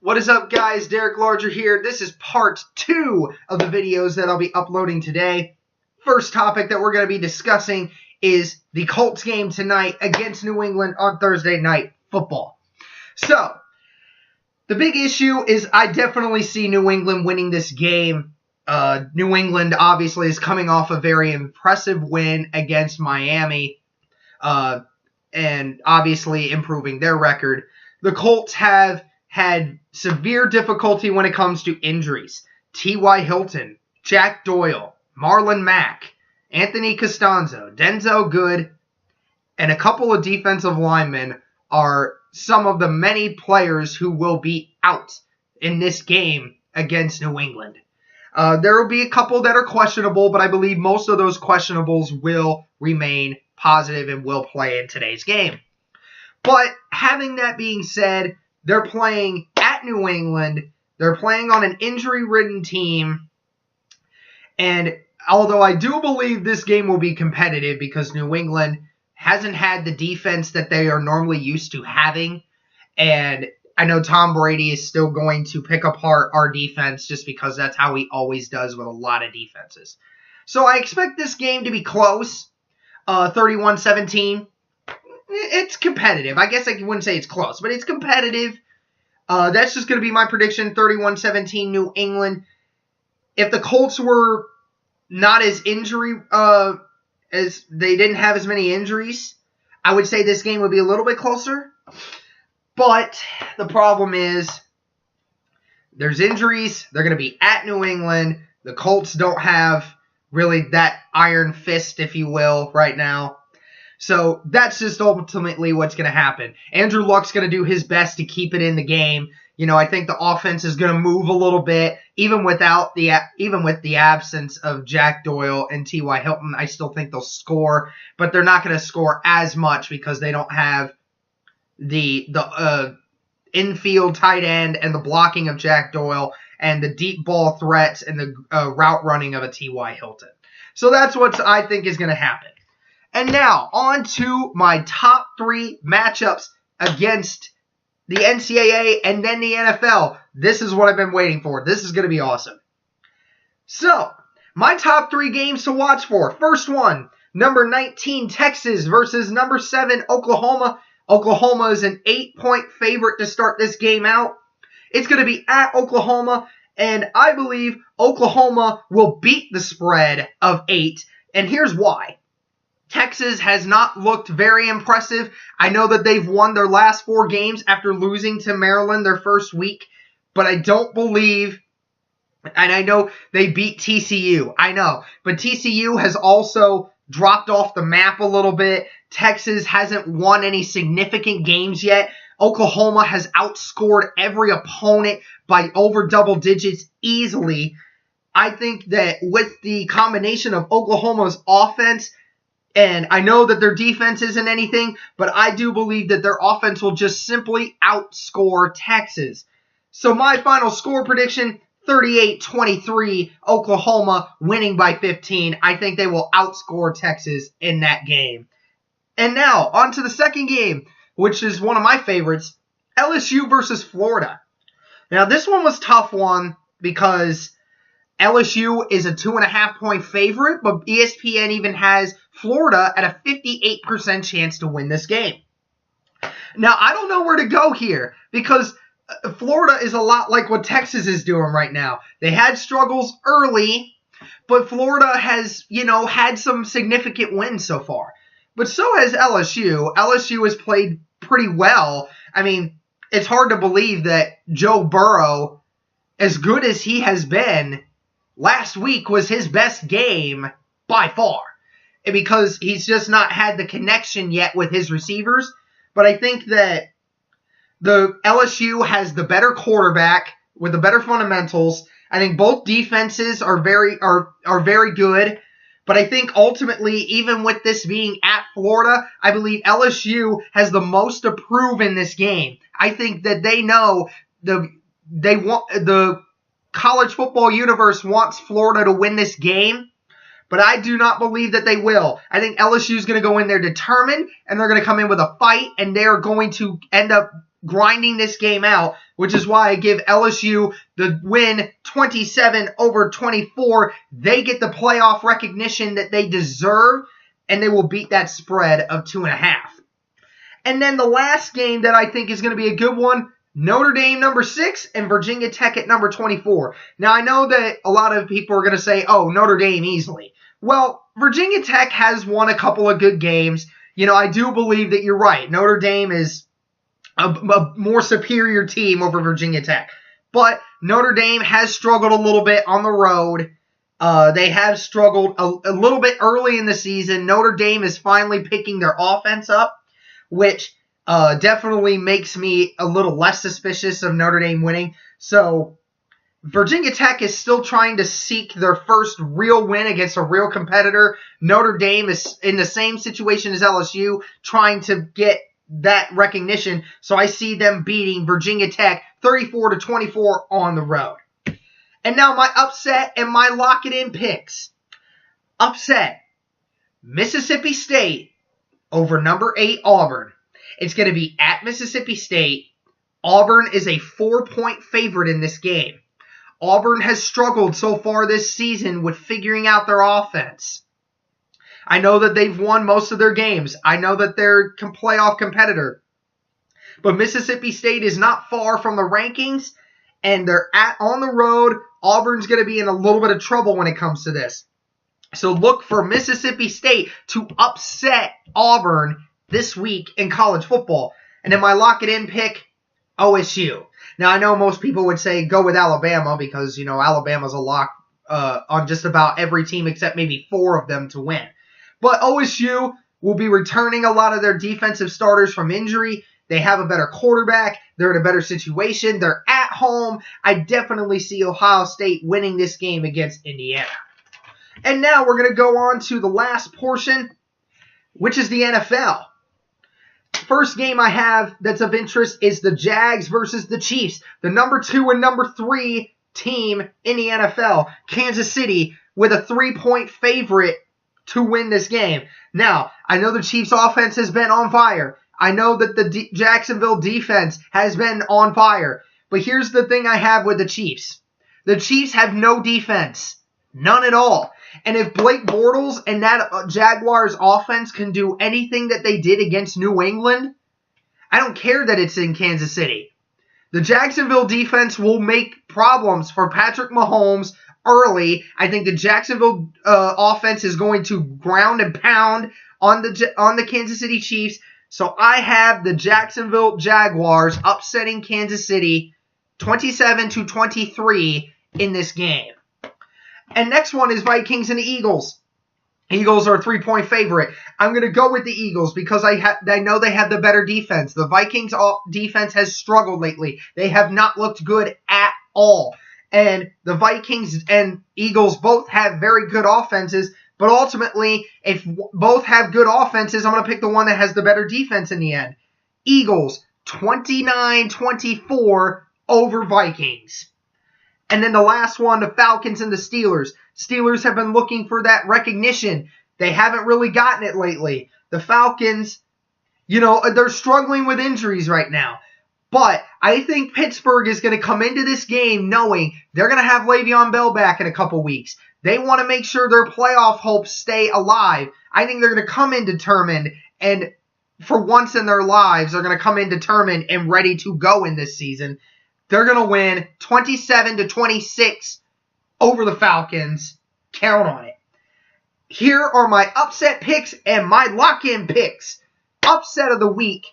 What is up, guys? Derek Larger here. This is part 2 of the videos that I'll be uploading today. First topic that we're going to be discussing is the Colts game tonight against New England on Thursday Night Football. So, the big issue is I definitely see New England winning this game. New England obviously is coming off a very impressive win against Miami and obviously improving their record. The Colts have had severe difficulty when it comes to injuries. T.Y. Hilton, Jack Doyle, Marlon Mack, Anthony Costanzo, Denzel Good, and a couple of defensive linemen are some of the many players who will be out in this game against New England. There will be a couple that are questionable, but I believe most of those questionables will remain positive and will play in today's game. But having that being said, they're playing at New England. They're playing on an injury-ridden team. And although I do believe this game will be competitive because New England hasn't had the defense that they are normally used to having, and I know Tom Brady is still going to pick apart our defense just because that's how he always does with a lot of defenses. So I expect this game to be close, 31-17. It's competitive. I guess I wouldn't say it's close, but it's competitive. That's just going to be my prediction, 31-17 New England. If the Colts were not as as they didn't have as many injuries, I would say this game would be a little bit closer. But the problem is there's injuries. They're going to be at New England. The Colts don't have really that iron fist, if you will, right now. So that's just ultimately what's going to happen. Andrew Luck's going to do his best to keep it in the game. You know, I think the offense is going to move a little bit, even with the absence of Jack Doyle and T.Y. Hilton. I still think they'll score, but they're not going to score as much because they don't have the infield tight end and the blocking of Jack Doyle and the deep ball threats and the route running of a T.Y. Hilton. So that's what I think is going to happen. And now, on to my top 3 matchups against the NCAA and then the NFL. This is what I've been waiting for. This is going to be awesome. So, my top 3 games to watch for. First one, number 19, Texas versus number 7, Oklahoma. Oklahoma is an 8-point favorite to start this game out. It's going to be at Oklahoma, and I believe Oklahoma will beat the spread of 8, and here's why. Texas has not looked very impressive. I know that they've won their last 4 games after losing to Maryland their first week, but I don't believe, and I know they beat TCU, I know, but TCU has also dropped off the map a little bit. Texas hasn't won any significant games yet. Oklahoma has outscored every opponent by over double digits easily. I think that with the combination of Oklahoma's offense, and I know that their defense isn't anything, but I do believe that their offense will just simply outscore Texas. So my final score prediction, 38-23, Oklahoma winning by 15. I think they will outscore Texas in that game. And now, on to the second game, which is one of my favorites, LSU versus Florida. Now, this one was a tough one because LSU is a 2.5-point favorite, but ESPN even has Florida at a 58% chance to win this game. Now, I don't know where to go here because Florida is a lot like what Texas is doing right now. They had struggles early, but Florida has, had some significant wins so far. But so has LSU. LSU has played pretty well. I mean, it's hard to believe that Joe Burrow, as good as he has been, last week was his best game by far. Because he's just not had the connection yet with his receivers. But I think that the LSU has the better quarterback with the better fundamentals. I think both defenses are very good. But I think ultimately, even with this being at Florida, I believe LSU has the most to prove in this game. I think that they know the college football universe wants Florida to win this game. but I do not believe that they will. I think LSU is going to go in there determined, and they're going to come in with a fight, and they're going to end up grinding this game out, which is why I give LSU the win 27-24. They get the playoff recognition that they deserve, and they will beat that spread of 2.5. And then the last game that I think is going to be a good one, Notre Dame number 6 and Virginia Tech at number 24. Now, I know that a lot of people are going to say, oh, Notre Dame easily. Well, Virginia Tech has won a couple of good games. You know, I do believe that you're right. Notre Dame is a more superior team over Virginia Tech. But Notre Dame has struggled a little bit on the road. They have struggled a little bit early in the season. Notre Dame is finally picking their offense up, which definitely makes me a little less suspicious of Notre Dame winning. So Virginia Tech is still trying to seek their first real win against a real competitor. Notre Dame is in the same situation as LSU, trying to get that recognition. So I see them beating Virginia Tech 34-24 on the road. And now my upset and my lock-it-in picks. Upset, Mississippi State over number 8 Auburn. It's going to be at Mississippi State. Auburn is a 4-point favorite in this game. Auburn has struggled so far this season with figuring out their offense. I know that they've won most of their games. I know that they're a playoff competitor. But Mississippi State is not far from the rankings, and they're on the road. Auburn's going to be in a little bit of trouble when it comes to this. So look for Mississippi State to upset Auburn this week in college football. And then my lock-it-in pick, OSU. Now, I know most people would say go with Alabama because, you know, Alabama's a lock on just about every team except maybe 4 of them to win. But OSU will be returning a lot of their defensive starters from injury. They have a better quarterback. They're in a better situation. They're at home. I definitely see Ohio State winning this game against Indiana. And now we're going to go on to the last portion, which is the NFL. First game I have that's of interest is the Jags versus the Chiefs. The number 2 and number 3 team in the NFL, Kansas City, with a 3-point favorite to win this game. Now, I know the Chiefs offense has been on fire. I know that the Jacksonville defense has been on fire. But here's the thing I have with the Chiefs. The Chiefs have no defense. None at all. And if Blake Bortles and that Jaguars offense can do anything that they did against New England, I don't care that it's in Kansas City. The Jacksonville defense will make problems for Patrick Mahomes early. I think the Jacksonville offense is going to ground and pound on the Kansas City Chiefs. So I have the Jacksonville Jaguars upsetting Kansas City 27-23 in this game. And next one is Vikings and the Eagles. Eagles are a 3-point favorite. I'm going to go with the Eagles because I know they have the better defense. The Vikings defense has struggled lately. They have not looked good at all. And the Vikings and Eagles both have very good offenses. But ultimately, if both have good offenses, I'm going to pick the one that has the better defense in the end. Eagles, 29-24 over Vikings. And then the last one, the Falcons and the Steelers. Steelers have been looking for that recognition. They haven't really gotten it lately. The Falcons, you know, they're struggling with injuries right now. But I think Pittsburgh is going to come into this game knowing they're going to have Le'Veon Bell back in a couple weeks. They want to make sure their playoff hopes stay alive. I think they're going to come in determined, and for once in their lives, they're going to come in determined and ready to go in this season. They're going to win 27-26 over the Falcons. Count on it. Here are my upset picks and my lock-in picks. Upset of the week,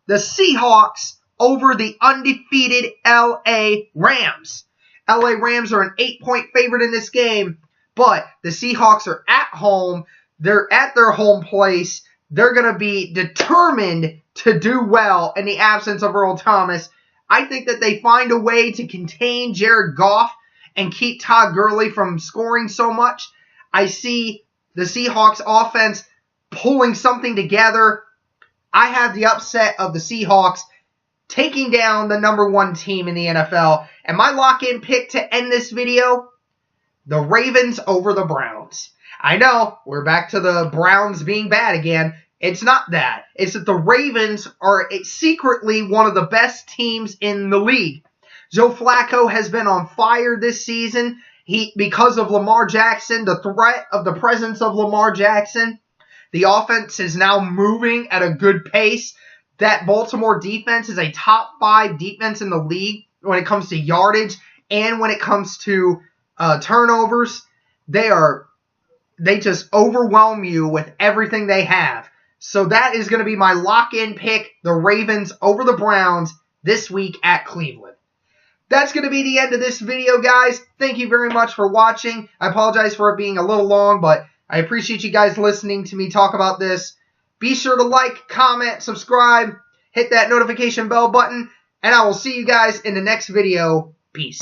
the Seahawks over the undefeated LA Rams. LA Rams are an 8-point favorite in this game, but the Seahawks are at home. They're at their home place. They're going to be determined to do well in the absence of Earl Thomas. I think that they find a way to contain Jared Goff and keep Todd Gurley from scoring so much. I see the Seahawks offense pulling something together. I have the upset of the Seahawks taking down the number 1 team in the NFL. And my lock-in pick to end this video, the Ravens over the Browns. I know, we're back to the Browns being bad again. It's not that. It's that the Ravens are secretly one of the best teams in the league. Joe Flacco has been on fire this season. Because of Lamar Jackson, the threat of the presence of Lamar Jackson, the offense is now moving at a good pace. That Baltimore defense is a top 5 defense in the league when it comes to yardage and when it comes to turnovers. They just overwhelm you with everything they have. So that is going to be my lock-in pick, the Ravens over the Browns this week at Cleveland. That's going to be the end of this video, guys. Thank you very much for watching. I apologize for it being a little long, but I appreciate you guys listening to me talk about this. Be sure to like, comment, subscribe, hit that notification bell button, and I will see you guys in the next video. Peace.